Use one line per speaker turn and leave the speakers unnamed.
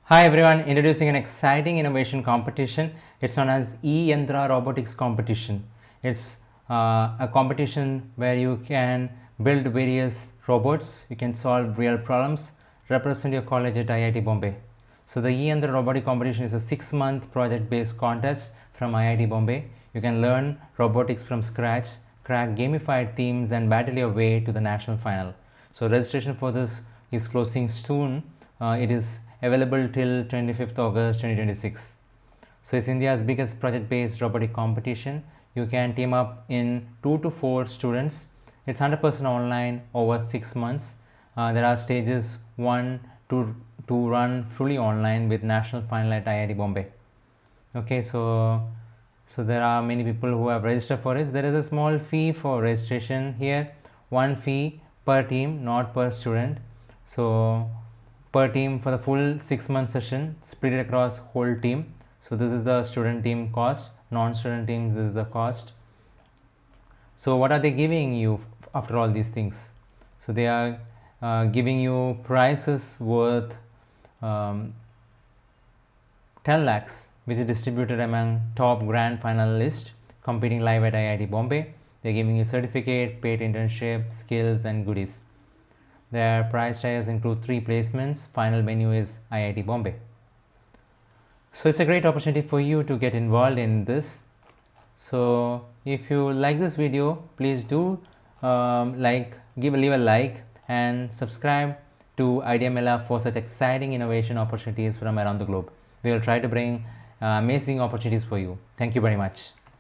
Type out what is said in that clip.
Hi everyone, introducing an exciting innovation competition. It's known as E-yantra Robotics Competition. It's a competition where you can build various robots, you can solve real problems, represent your college at IIT Bombay. So the E-yantra Robotic Competition is a 6-month project-based contest from IIT Bombay. You can learn robotics from scratch, crack gamified themes and battle your way to the national final. So registration for this is closing soon. It is available till 25th August 2026. So it's India's biggest project-based robotic competition. You can team up in 2 to 4 students. It's 100% online over 6 months. There are stages 1 to run fully online with national final at IIT Bombay. Okay, so there are many people who have registered for it. There is a small fee for registration here, one fee per team, not per student. So per team for the full 6-month session, split it across whole team. So this is the student team cost, non-student teams, this is the cost. So what are they giving you after all these things? So they are giving you prizes worth 10 lakhs, which is distributed among top grand finalists competing live at IIT Bombay. They're giving you certificate, paid internship, skills and goodies. Their prize tiers include 3 placements. Final venue is IIT Bombay. So it's a great opportunity for you to get involved in this. So if you like this video, please do leave a like and subscribe to IDMLA for such exciting innovation opportunities from around the globe. We will try to bring amazing opportunities for you. Thank you very much.